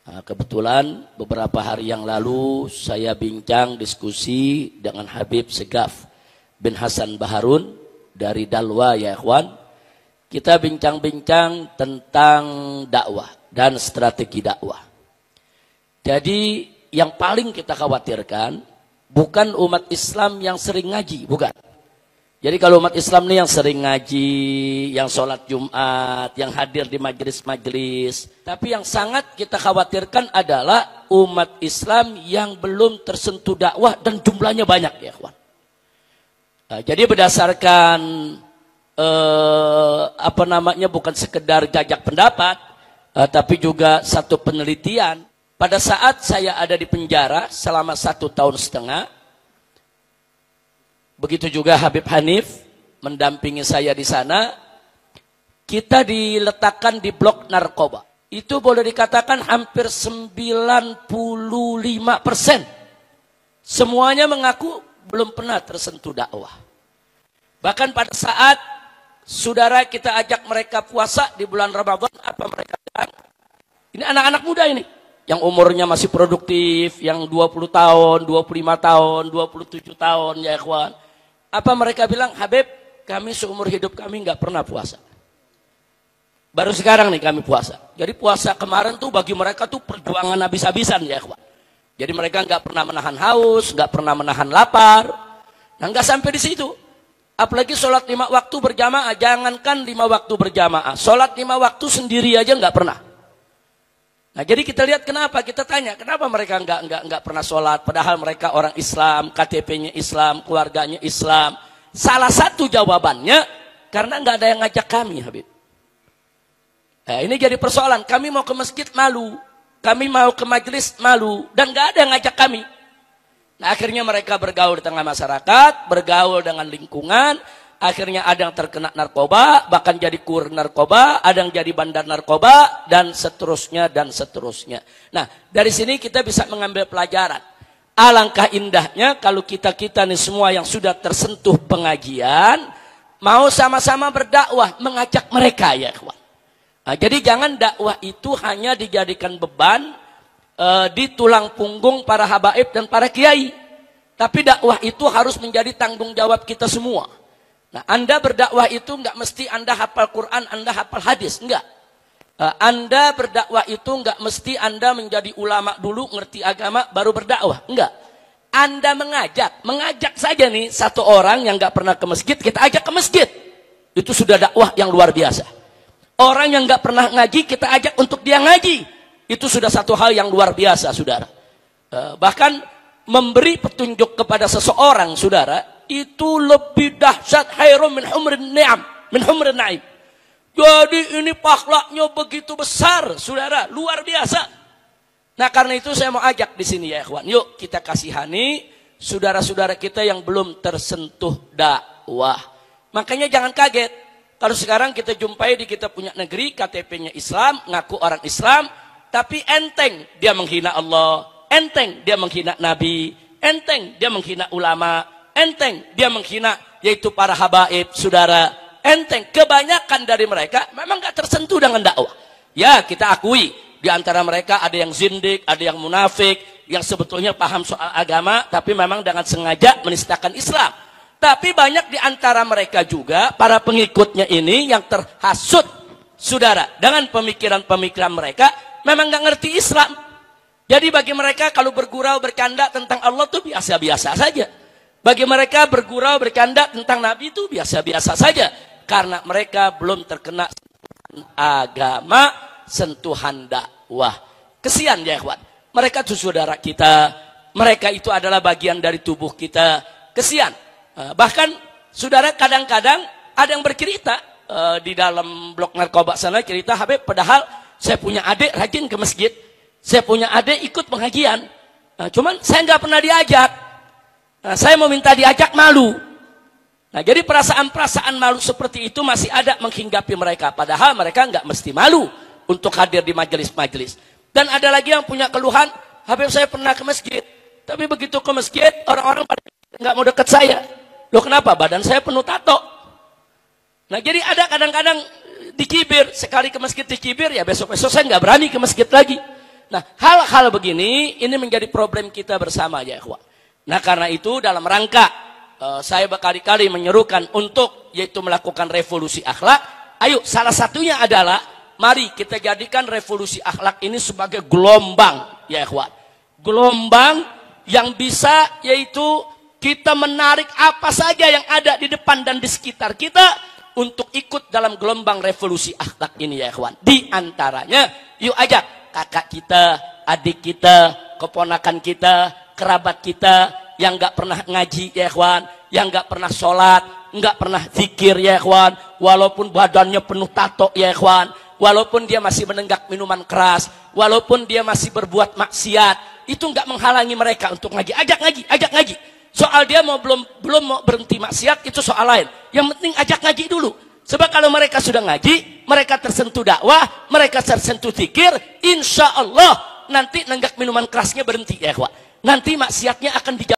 Nah, kebetulan beberapa hari yang lalu saya bincang diskusi dengan Habib Segaf bin Hasan Baharun dari Dalwa ya ikhwan. Kita bincang-bincang tentang dakwah dan strategi dakwah. Jadi yang paling kita khawatirkan bukan umat Islam yang sering ngaji, bukan. Jadi kalau umat Islam ini yang sering ngaji, yang sholat Jumat, yang hadir di majelis-majelis. Tapi yang sangat kita khawatirkan adalah umat Islam yang belum tersentuh dakwah dan jumlahnya banyak ya kawan. Nah, jadi berdasarkan bukan sekedar jajak pendapat, tapi juga satu penelitian. Pada saat saya ada di penjara selama 1,5 tahun, begitu juga Habib Hanif mendampingi saya di sana. Kita diletakkan di blok narkoba. Itu boleh dikatakan hampir 95%. Semuanya mengaku belum pernah tersentuh dakwah. Bahkan pada saat saudara kita ajak mereka puasa di bulan Ramadan, apa mereka bilang? Ini anak-anak muda ini. Yang umurnya masih produktif, yang 20 tahun, 25 tahun, 27 tahun ya ikhwan. Apa mereka bilang? Habib, kami seumur hidup kami nggak pernah puasa. Baru sekarang nih kami puasa. Jadi puasa kemarin tuh bagi mereka tuh perjuangan habis-habisan ya ikhwan. Jadi mereka nggak pernah menahan haus, nggak pernah menahan lapar. Nah nggak sampai di situ. Apalagi sholat 5 waktu berjamaah. Jangankan 5 waktu berjamaah. Sholat 5 waktu sendiri aja nggak pernah. Nah jadi kita lihat kenapa, kita tanya kenapa mereka nggak pernah sholat, padahal mereka orang Islam, KTP-nya Islam, keluarganya Islam. Salah satu jawabannya karena nggak ada yang ngajak kami, Habib. Nah, ini jadi persoalan. Kami mau ke masjid malu, kami mau ke majelis malu, dan nggak ada yang ngajak kami. Nah akhirnya mereka bergaul di tengah masyarakat, bergaul dengan lingkungan. Akhirnya ada yang terkena narkoba, bahkan jadi kurir narkoba, ada yang jadi bandar narkoba, dan seterusnya, dan seterusnya. Nah, dari sini kita bisa mengambil pelajaran. Alangkah indahnya kalau kita-kita nih semua yang sudah tersentuh pengajian, mau sama-sama berdakwah, mengajak mereka ya kawan. Nah, jadi jangan dakwah itu hanya dijadikan beban di tulang punggung para habaib dan para kiai. Tapi dakwah itu harus menjadi tanggung jawab kita semua. Nah, Anda berdakwah itu enggak mesti Anda hafal Quran, Anda hafal hadis, enggak. Anda berdakwah itu enggak mesti Anda menjadi ulama dulu, ngerti agama, baru berdakwah, enggak. Anda mengajak saja nih satu orang yang enggak pernah ke masjid, kita ajak ke masjid. Itu sudah dakwah yang luar biasa. Orang yang enggak pernah ngaji, kita ajak untuk dia ngaji. Itu sudah satu hal yang luar biasa, saudara. Bahkan memberi petunjuk kepada seseorang, saudara, itu lebih dahsyat, khairum min humrin ni'am, min humrin na'im. Jadi ini pahlanya begitu besar, saudara, luar biasa. Nah, karena itu saya mau ajak di sini ya, ikhwan. Yuk kita kasihani saudara-saudara kita yang belum tersentuh dakwah. Makanya jangan kaget kalau sekarang kita jumpai di kita punya negeri KTP-nya Islam, ngaku orang Islam, tapi enteng dia menghina Allah, enteng dia menghina Nabi, enteng dia menghina ulama, enteng dia menghina yaitu para habaib, saudara. Enteng, kebanyakan dari mereka memang gak tersentuh dengan dakwah. Ya kita akui, di antara mereka ada yang zindik, ada yang munafik, yang sebetulnya paham soal agama, tapi memang dengan sengaja menistakan Islam. Tapi banyak di antara mereka juga, para pengikutnya ini yang terhasut, saudara, dengan pemikiran-pemikiran mereka, memang gak ngerti Islam. Jadi bagi mereka kalau bergurau bercanda tentang Allah tuh biasa-biasa saja. Bagi mereka bergurau bercanda tentang Nabi itu biasa-biasa saja. Karena mereka belum terkena sentuhan agama, sentuhan dakwah. Kesian ya ikhwan. Mereka itu saudara kita. Mereka itu adalah bagian dari tubuh kita. Kesian. Bahkan saudara kadang-kadang ada yang bercerita. Di dalam blok narkoba sana cerita, Habib padahal saya punya adik rajin ke masjid. Saya punya adik ikut pengajian. Cuman saya nggak pernah diajak. Nah, saya mau minta diajak malu. Nah, jadi perasaan-perasaan malu seperti itu masih ada menghinggapi mereka. Padahal mereka nggak mesti malu untuk hadir di majelis-majelis. Dan ada lagi yang punya keluhan, Habib saya pernah ke masjid. Tapi begitu ke masjid, orang-orang nggak mau deket saya. Loh kenapa? Badan saya penuh tato. Nah, jadi ada kadang-kadang dikibir. Sekali ke masjid dikibir, ya besok-besok saya nggak berani ke masjid lagi. Nah, hal-hal begini ini menjadi problem kita bersama ya ikhwan. Nah, karena itu dalam rangka saya berkali-kali menyerukan untuk yaitu melakukan revolusi akhlak. Ayo, salah satunya adalah mari kita jadikan revolusi akhlak ini sebagai gelombang ya ikhwan. Gelombang yang bisa yaitu kita menarik apa saja yang ada di depan dan di sekitar kita untuk ikut dalam gelombang revolusi akhlak ini ya ikhwan. Di antaranya yuk ajak kakak kita, adik kita, keponakan kita, kerabat kita yang nggak pernah ngaji ya ikhwan, yang nggak pernah sholat, nggak pernah zikir ya ikhwan, walaupun badannya penuh tato ya ikhwan, walaupun dia masih menenggak minuman keras, walaupun dia masih berbuat maksiat, itu nggak menghalangi mereka untuk ngaji. Ajak ngaji, ajak ngaji. Soal dia belum mau berhenti maksiat itu soal lain. Yang penting ajak ngaji dulu. Sebab kalau mereka sudah ngaji, mereka tersentuh dakwah, mereka tersentuh zikir, insya Allah nanti nenggak minuman kerasnya berhenti ya ikhwan. Nanti maksiatnya akan dijauh.